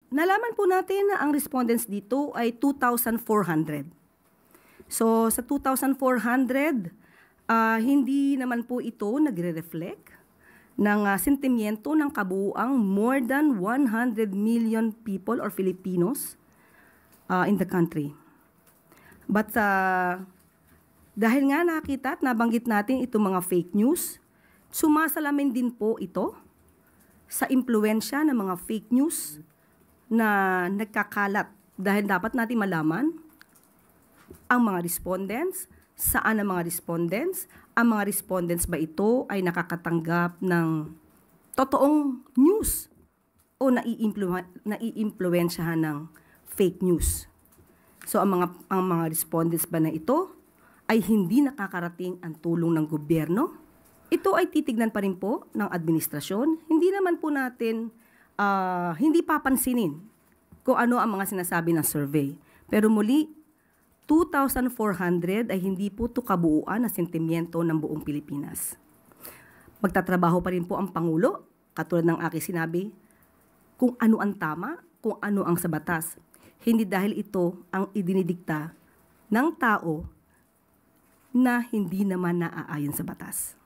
nalaman po natin na ang respondents dito ay 2,400. So sa 2,400, hindi naman po ito nagre-reflect ng sentimiento ng kabuuang more than 100 million people or Filipinos in the country. But dahil nga nakita at nabanggit natin itong mga fake news, sumasalamin din po ito sa impluensya ng mga fake news na nagkakalat. Dahil dapat natin malaman ang mga respondents, saan ang mga respondents, ang mga respondents ba ito ay nakakatanggap ng totoong news o naiimpluwensyahan ng fake news. So ang mga respondents ba na ito ay hindi nakakarating ang tulong ng gobyerno? Ito ay titignan pa rin po ng administrasyon. Hindi naman po natin hindi papansinin kung ano ang mga sinasabi ng survey. Pero muli, 2,400 ay hindi po ito kabuuan na sentimiento ng buong Pilipinas. Magtatrabaho pa rin po ang Pangulo, katulad ng aking sinabi, kung ano ang tama, kung ano ang sa batas. Hindi dahil ito ang idinidikta ng tao na hindi naman naaayon sa batas.